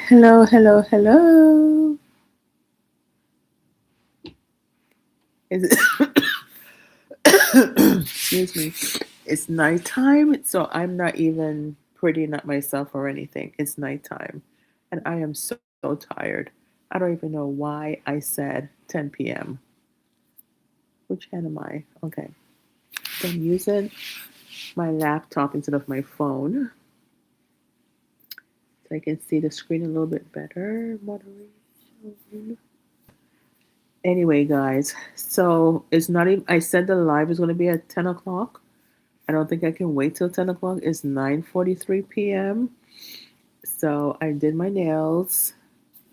Hello, hello, hello. Is Excuse me. It's nighttime, so I'm not even prettying up myself or anything. It's nighttime, and I am so tired. I don't even know why I said 10 p.m. Which hand am I? Okay. So I'm using my laptop instead of my phone, so I can see the screen a little bit better. Moderation. Anyway, guys, so it's not even, I said the live is going to be at 10 o'clock. I don't think I can wait till 10 o'clock. It's 9:43 p.m. So I did my nails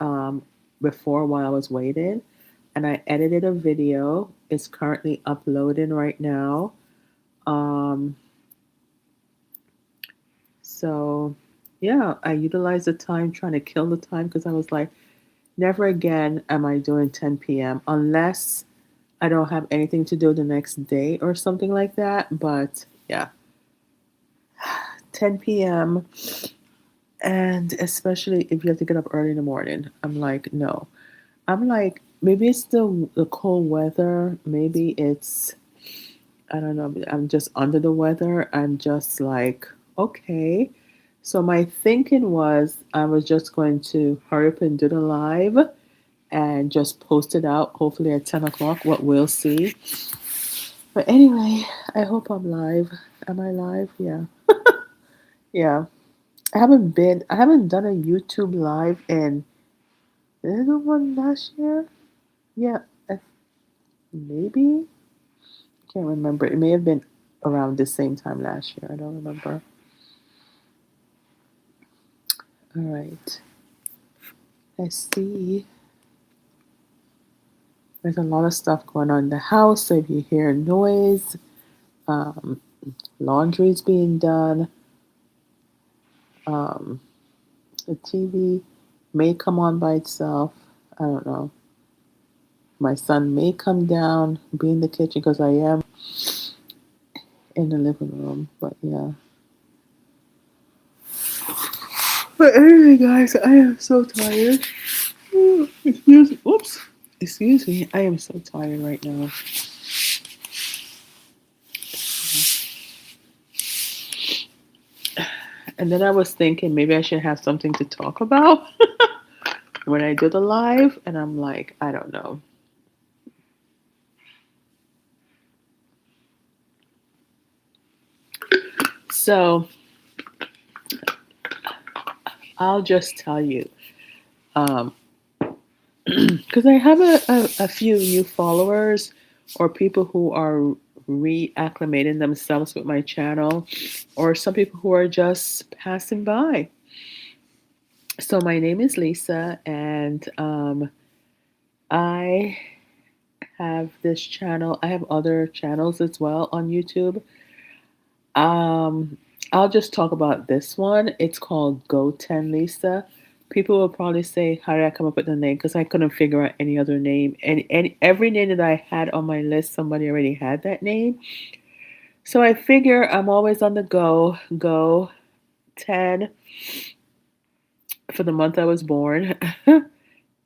um, before while I was waiting, and I edited a video. It's currently uploading right now. Um, so yeah, I utilized the time trying to kill the time because I was like, never again am I doing 10 p.m. unless I don't have anything to do the next day or something like that. But yeah, 10 p.m. And especially if you have to get up early in the morning, I'm like, no. I'm like, maybe it's the cold weather. Maybe it's, I don't know, I'm just under the weather. I'm just like, okay. So my thinking was I was just going to hurry up and do the live and just post it out, hopefully at 10 o'clock, what we'll see. But anyway, I hope I'm live. Am I live? Yeah. Yeah. I haven't done a YouTube live in, did I do one last year? Yeah, I, maybe. Can't remember. It may have been around the same time last year. I don't remember. All right. I see. There's a lot of stuff going on in the house. So if you hear noise, um, laundry's being done. Um, the TV may come on by itself. I don't know. My son may come down, be in the kitchen because I am in the living room. But yeah. But anyway, guys, I am so tired. Oops. Excuse me. I am so tired right now. And then I was thinking maybe I should have something to talk about when I do the live. And I'm like, I don't know. So I'll just tell you. Because I have a few new followers or people who are reacclimating themselves with my channel, or some people who are just passing by. So my name is Lisa, and I have this channel. I have other channels as well on YouTube. Um, I'll just talk about this one. It's called GO10LISA. People will probably say, "How did I come up with the name?" Because I couldn't figure out any other name. And every name that I had on my list, somebody already had that name. So I figure I'm always on the go. Go 10 for the month I was born,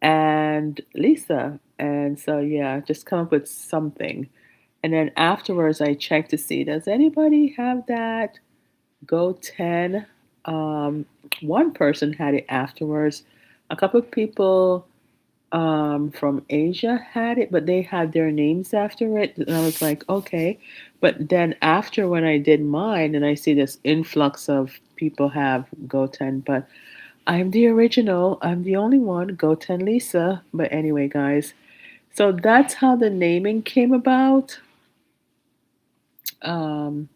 and Lisa. And so yeah, just come up with something. And then afterwards, I check to see, does anybody have that Go 10? One person had it afterwards. A couple of people from Asia had it, but they had their names after it. And I was like, okay. But then after when I did mine, and I see this influx of people have Go 10, but I'm the original. I'm the only one, Go 10 Lisa. But anyway, guys, so that's how the naming came about. Um,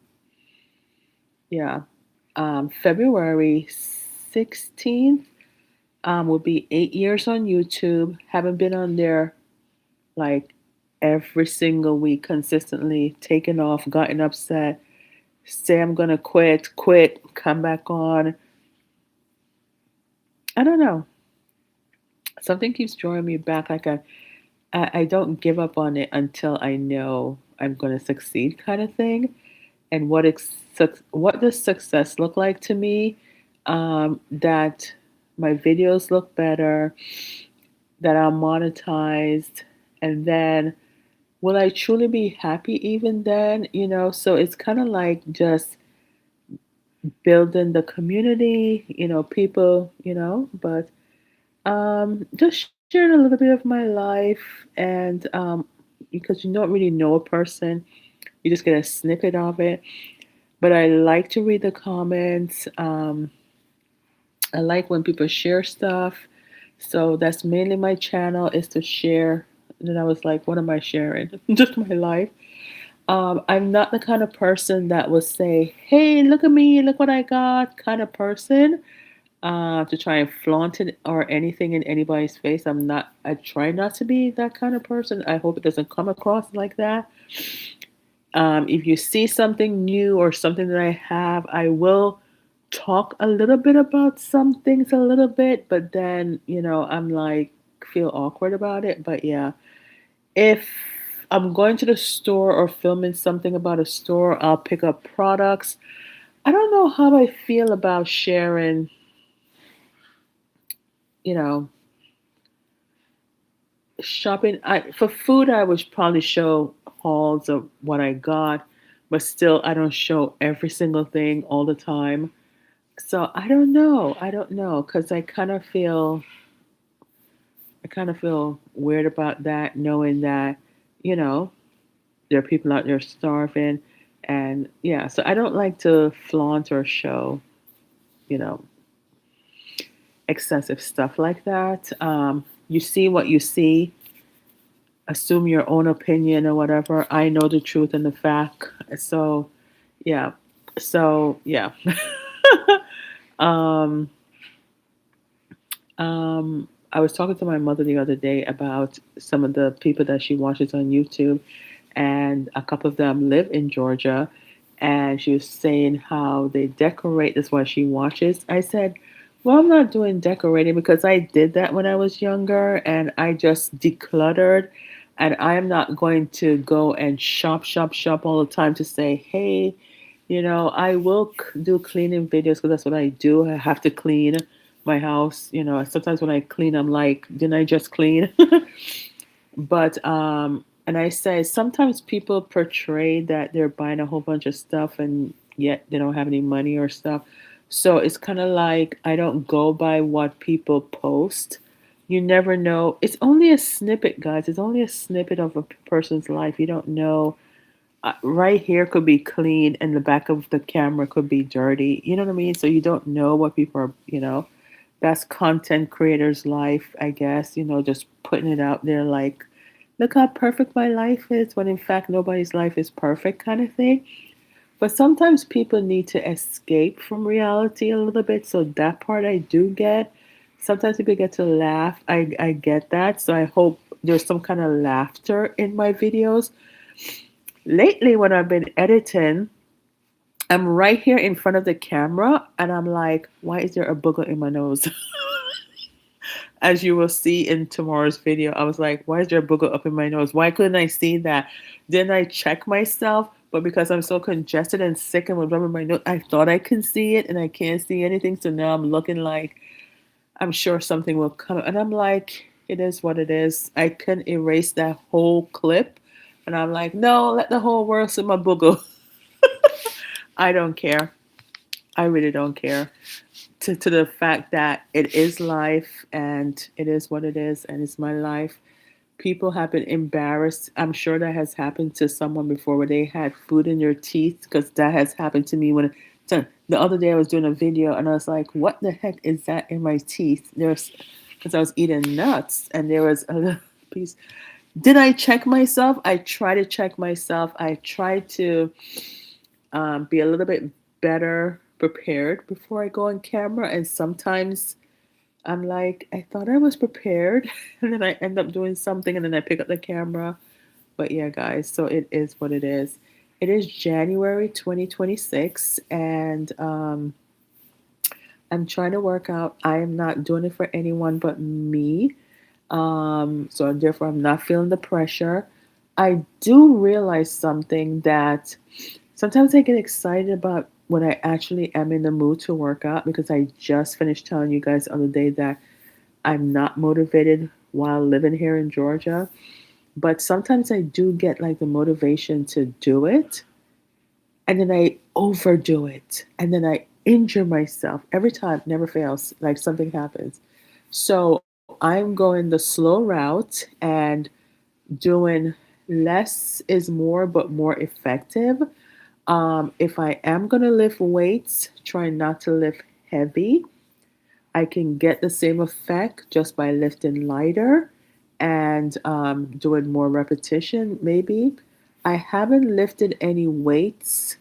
yeah, February 16th will be 8 years on YouTube. Haven't been on there like every single week consistently, taken off, gotten upset, say I'm gonna quit, come back on. I don't know. Something keeps drawing me back. Like I don't give up on it until I know I'm gonna succeed, kind of thing. And what does success look like to me? That my videos look better, that I'm monetized, and then will I truly be happy even then? So it's kind of like just building the community, people, but just sharing a little bit of my life, and because you don't really know a person, you just get a snippet of it. But I like to read the comments. I like when people share stuff. So that's mainly my channel, is to share. And then I was like, what am I sharing? Just my life. I'm not the kind of person that will say, hey, look at me, look what I got, kind of person, to try and flaunt it or anything in anybody's face. I try not to be that kind of person. I hope it doesn't come across like that. If you see something new or something that I have, I will talk a little bit about some things a little bit, but then, I'm like, feel awkward about it. But yeah, if I'm going to the store or filming something about a store, I'll pick up products. I don't know how I feel about sharing, you know, shopping. For food, I would probably show hauls of what I got, but still, I don't show every single thing all the time. So I don't know. I don't know, because I kind of feel weird about that, knowing that, you know, there are people out there starving, and yeah. So I don't like to flaunt or show, you know, excessive stuff like that. You see what you see. Assume your own opinion or whatever. I know the truth and the fact. So yeah. So yeah. um, I was talking to my mother the other day about some of the people that she watches on YouTube, and a couple of them live in Georgia. And she was saying how they decorate. That's why she watches. I said, well, I'm not doing decorating because I did that when I was younger and I just decluttered. And I am not going to go and shop, shop, shop all the time to say, hey, I will do cleaning videos because that's what I do. I have to clean my house. Sometimes when I clean, I'm like, didn't I just clean? But and I say sometimes people portray that they're buying a whole bunch of stuff and yet they don't have any money or stuff. So it's kind of like I don't go by what people post. You never know. It's only a snippet, guys. It's only a snippet of a person's life. You don't know. Right here could be clean and the back of the camera could be dirty. You know what I mean? So you don't know what people are, that's content creators' life, I guess, just putting it out there like, look how perfect my life is, when in fact nobody's life is perfect, kind of thing. But sometimes people need to escape from reality a little bit. So that part I do get. Sometimes people get to laugh. I get that. So I hope there's some kind of laughter in my videos. Lately, when I've been editing, I'm right here in front of the camera and I'm like, why is there a booger in my nose? As you will see in tomorrow's video, I was like, why is there a booger up in my nose? Why couldn't I see that? Then I check myself, but because I'm so congested and sick and with rubbing my nose, I thought I could see it and I can't see anything. So now I'm looking like I'm sure something will come. And I'm like, it is what it is. I can erase that whole clip. And I'm like, no, let the whole world see my booger. I don't care. I really don't care. To the fact that it is life and it is what it is and it's my life. People have been embarrassed. I'm sure that has happened to someone before where they had food in their teeth, because that has happened to me when the other day I was doing a video and I was like, what the heck is that in my teeth? There's because I was eating nuts and there was a little piece. Did I check myself? I try to check myself. I try to be a little bit better prepared before I go on camera. And sometimes I'm like, I thought I was prepared. And then I end up doing something and then I pick up the camera. But yeah, guys, so it is what it is. It is January 2026. And I'm trying to work out. I am not doing it for anyone but me. So therefore, I'm not feeling the pressure. I do realize something, that sometimes I get excited about when I actually am in the mood to work out, because I just finished telling you guys the other day that I'm not motivated while living here in Georgia. But sometimes I do get like the motivation to do it, and then I overdo it, and then I injure myself every time, never fails, like something happens. So I'm going the slow route and doing less is more, but more effective. If I am going to lift weights, try not to lift heavy. I can get the same effect just by lifting lighter and doing more repetition, maybe. I haven't lifted any weights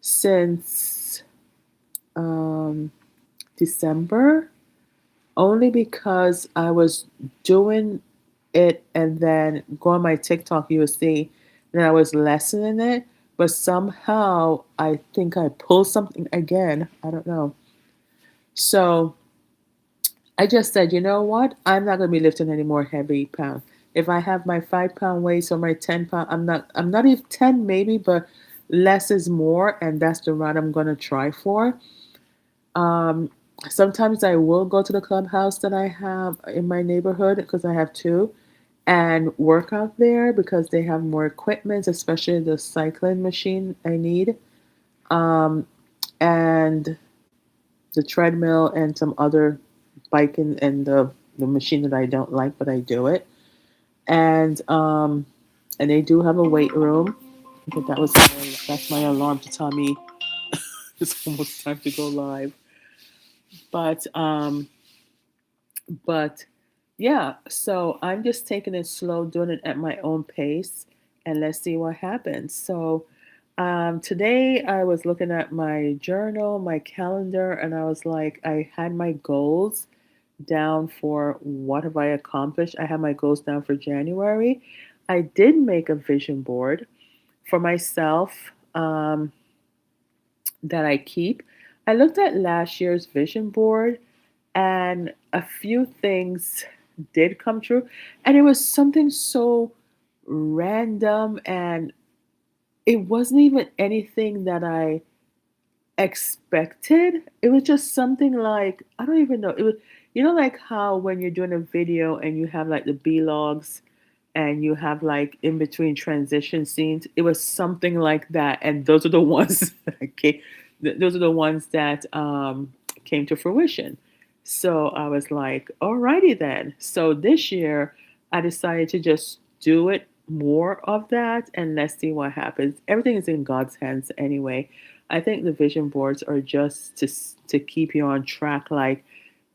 since um, December, only because I was doing it and then go on my TikTok, you will see that I was lessening it. But somehow I think I pulled something again. I don't know. So I just said, you know what? I'm not going to be lifting any more heavy pounds. If I have my 5 pound weights or my 10 pound, I'm not even 10 maybe, but less is more, and that's the route I'm going to try for. Um, Sometimes I will go to the clubhouse that I have in my neighborhood, because I have two, and work out there because they have more equipment, especially the cycling machine I need, um, and the treadmill and some other biking and the machine that I don't like, but I do it. And they do have a weight room. But that's my alarm to tell me it's almost time to go live. But but yeah, so I'm just taking it slow, doing it at my own pace, and let's see what happens. So today I was looking at my journal, my calendar, and I was like, I had my goals down for what have I accomplished. I have my goals down for January. I did make a vision board for myself, that I keep. I looked at last year's vision board, and a few things did come true. And it was something so random, and it wasn't even anything that I expected. It was just something like, I don't even know. It was, like how when you're doing a video and you have like the B logs and you have like in between transition scenes. It was something like that, and those are the ones that those are the ones that came to fruition. So I was like, alrighty then. So this year, I decided to just do it more of that, and let's see what happens. Everything is in God's hands anyway. I think the vision boards are just to keep you on track. Like,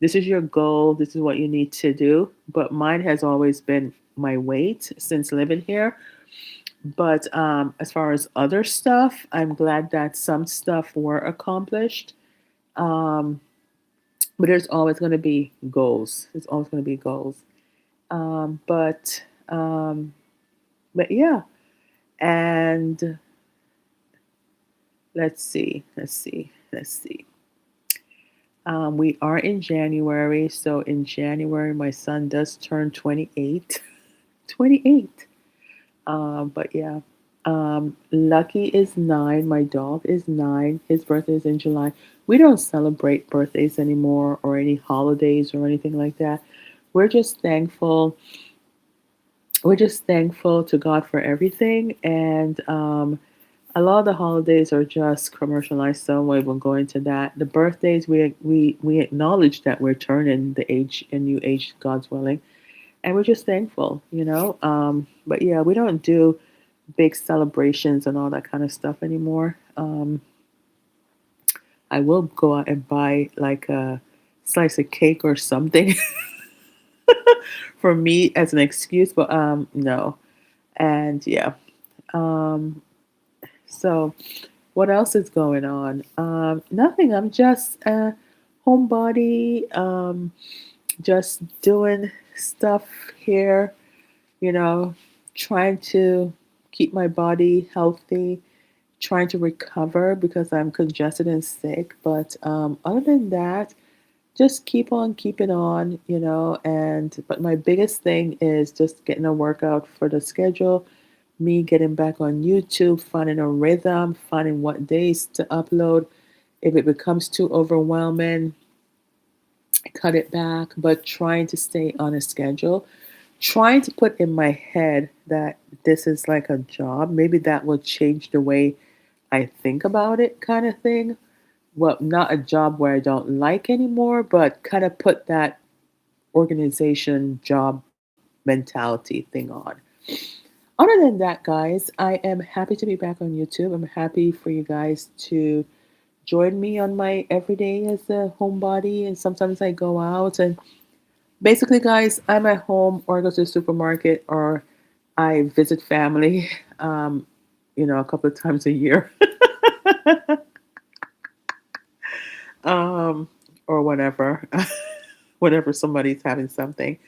this is your goal. This is what you need to do. But mine has always been my weight since living here. But as far as other stuff, I'm glad that some stuff were accomplished. Um, but there's always going to be goals. There's always going to be goals. Um, but um, but yeah, and let's see. We are in January, so in January my son does turn 28. 28. But yeah, Lucky is 9. My dog is 9. His birthday is in July. We don't celebrate birthdays anymore or any holidays or anything like that. We're just thankful. We're just thankful to God for everything. And a lot of the holidays are just commercialized some way. We'll go into that. The birthdays, we acknowledge that we're turning the age, a new age, God's willing. And we're just thankful. But yeah, we don't do big celebrations and all that kind of stuff anymore. I will go out and buy like a slice of cake or something for me as an excuse, but no. And yeah. Um, so what else is going on? Nothing. I'm just a homebody, just doing stuff here, you know, trying to keep my body healthy, trying to recover because I'm congested and sick. But other than that, just keep on keeping on. And but my biggest thing is just getting a workout for the schedule, me getting back on YouTube, finding a rhythm, finding what days to upload. If it becomes too overwhelming, cut it back, but trying to stay on a schedule, trying to put in my head that this is like a job. Maybe that will change the way I think about it, kind of thing. Well, not a job where I don't like anymore, but kind of put that organization job mentality thing on. Other than that, guys, I am happy to be back on YouTube. I'm happy for you guys to join me on my everyday as a homebody. And sometimes I go out and basically, guys, I'm at home or I go to the supermarket or I visit family, um, a couple of times a year, um, or whatever, whenever somebody's having something.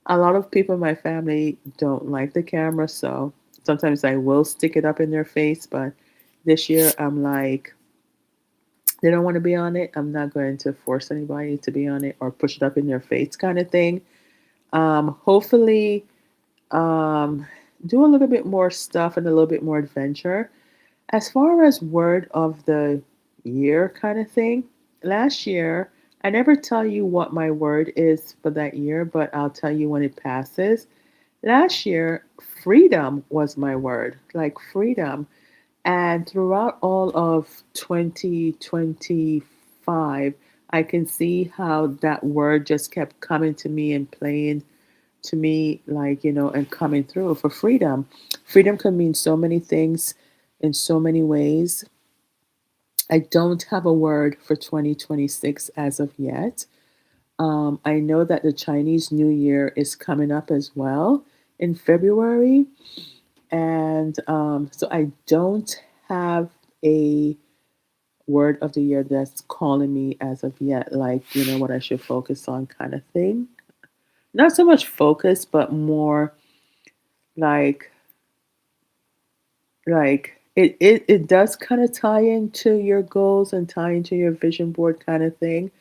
A lot of people in my family don't like the camera, so sometimes I will stick it up in their face. But this year, I'm like, they don't want to be on it. I'm not going to force anybody to be on it or push it up in their face, kind of thing. Hopefully, um, do a little bit more stuff and a little bit more adventure. As far as word of the year kind of thing, last year, I never tell you what my word is for that year, but I'll tell you when it passes. Last year, freedom was my word, like freedom. And throughout all of 2025, I can see how that word just kept coming to me and playing to me, like, and coming through for freedom. Freedom can mean so many things in so many ways. I don't have a word for 2026 as of yet. I know that the Chinese New Year is coming up as well in February. And so I don't have a word of the year that's calling me as of yet, like, what I should focus on kind of thing. Not so much focus, but more like it does kind of tie into your goals and tie into your vision board kind of thing.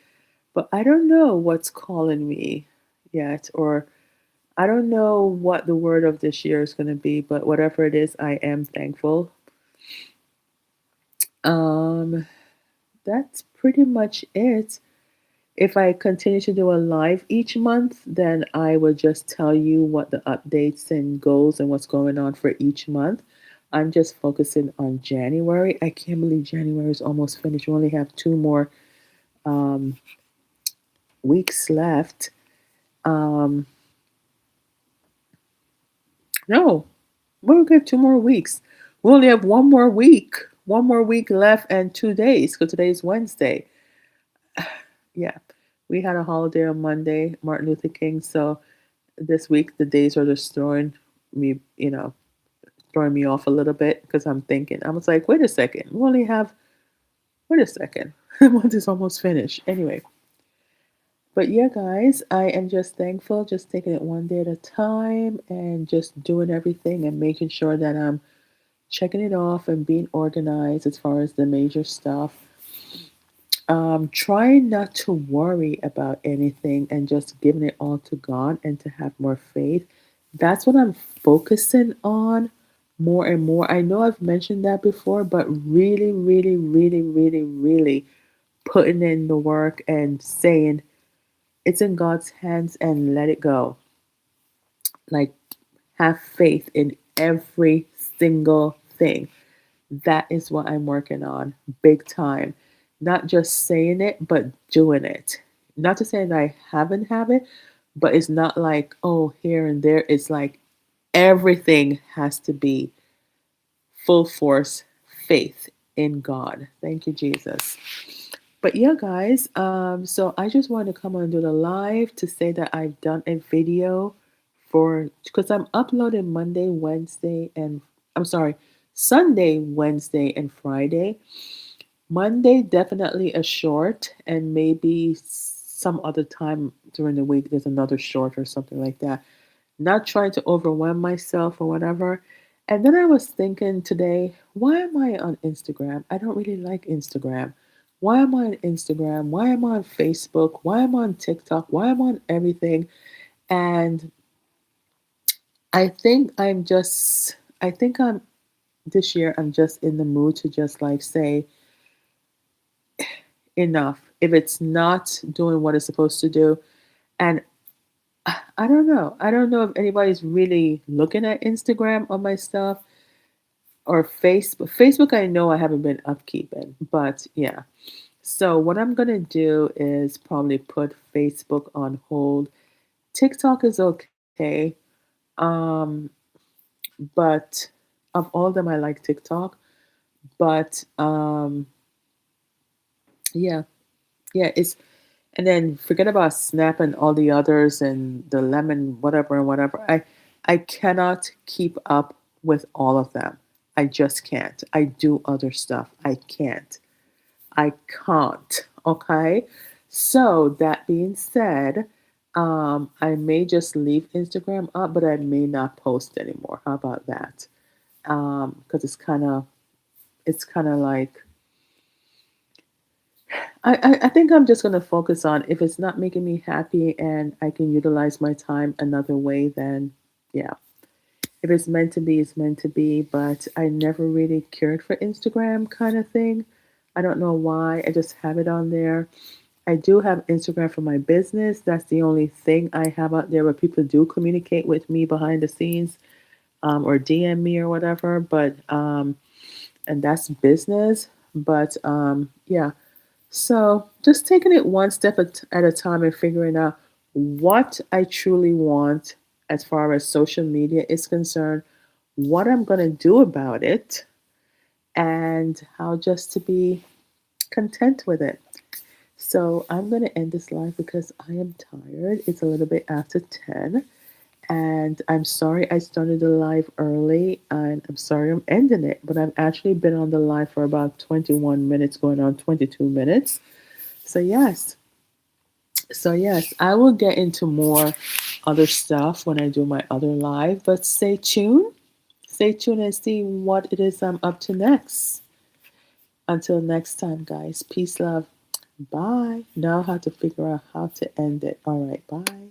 But I don't know what's calling me yet, or I don't know what the word of this year is going to be, but whatever it is, I am thankful. Um, that's pretty much it. If I continue to do a live each month, then I will just tell you what the updates and goals and what's going on for each month. I'm just focusing on January. I can't believe January is almost finished. We only have two more um, weeks left. Um, no, we'll get 2 more weeks. We only have one more week left and 2 days because today's Wednesday. Yeah, we had a holiday on Monday, Martin Luther King. So this week the days are just me, throwing me off a little bit because I'm thinking, I was like, wait a second, we only have, wait a second, the month is almost finished. Anyway, but yeah, guys, I am just thankful, just taking it one day at a time and just doing everything and making sure that I'm checking it off and being organized as far as the major stuff. Trying not to worry about anything and just giving it all to God and to have more faith. That's what I'm focusing on more and more. I know I've mentioned that before, but really, really, really, really, really putting in the work and saying it's in God's hands and let it go. Like, have faith in every single thing. That is what I'm working on big time. Not just saying it, but doing it. Not to say that I haven't have it, but it's not like, oh, here and there. It's like everything has to be full force faith in God. Thank you, Jesus. But yeah, guys, so I just wanted to come on and do the live to say that I've done a video for, because I'm uploading Monday, Wednesday, and I'm sorry, Sunday, Wednesday, and Friday. Monday, definitely a short, and maybe some other time during the week, there's another short or something like that. Not trying to overwhelm myself or whatever. And then I was thinking today, why am I on Instagram? I don't really like Instagram. Why am I on Instagram? Why am I on Facebook? Why am I on TikTok? Why am I on everything? And I think I'm, this year, I'm just in the mood to just like say, enough. If it's not doing what it's supposed to do, and I don't know. I don't know if anybody's really looking at Instagram on my stuff or Facebook. Facebook, I know I haven't been upkeeping, but yeah. So what I'm gonna do is probably put Facebook on hold. TikTok is okay, um, but of all of them, I like TikTok. But yeah, yeah, it's and then forget about Snap and all the others and the Lemon, whatever and whatever. I cannot keep up with all of them. I just can't. I do other stuff. I can't. I can't. Okay. So that being said, I may just leave Instagram up, but I may not post anymore. How about that? Because it's kind of like I think I'm just gonna focus on if it's not making me happy and I can utilize my time another way, then yeah. If it's meant to be, it's meant to be. But I never really cared for Instagram kind of thing. I don't know why. I just have it on there. I do have Instagram for my business. That's the only thing I have out there where people do communicate with me behind the scenes, or DM me or whatever. But and that's business. But yeah. So just taking it one step at a time and figuring out what I truly want as far as social media is concerned, what I'm going to do about it, and how just to be content with it. So I'm going to end this live because I am tired. It's a little bit after 10. And I'm sorry I started the live early, and I'm sorry I'm ending it, but I've actually been on the live for about 21 minutes, going on 22 minutes. So yes, I will get into more other stuff when I do my other live, but stay tuned. Stay tuned and see what it is I'm up to next. Until next time, guys. Peace, love. Bye. Now how to figure out how to end it. All right, bye.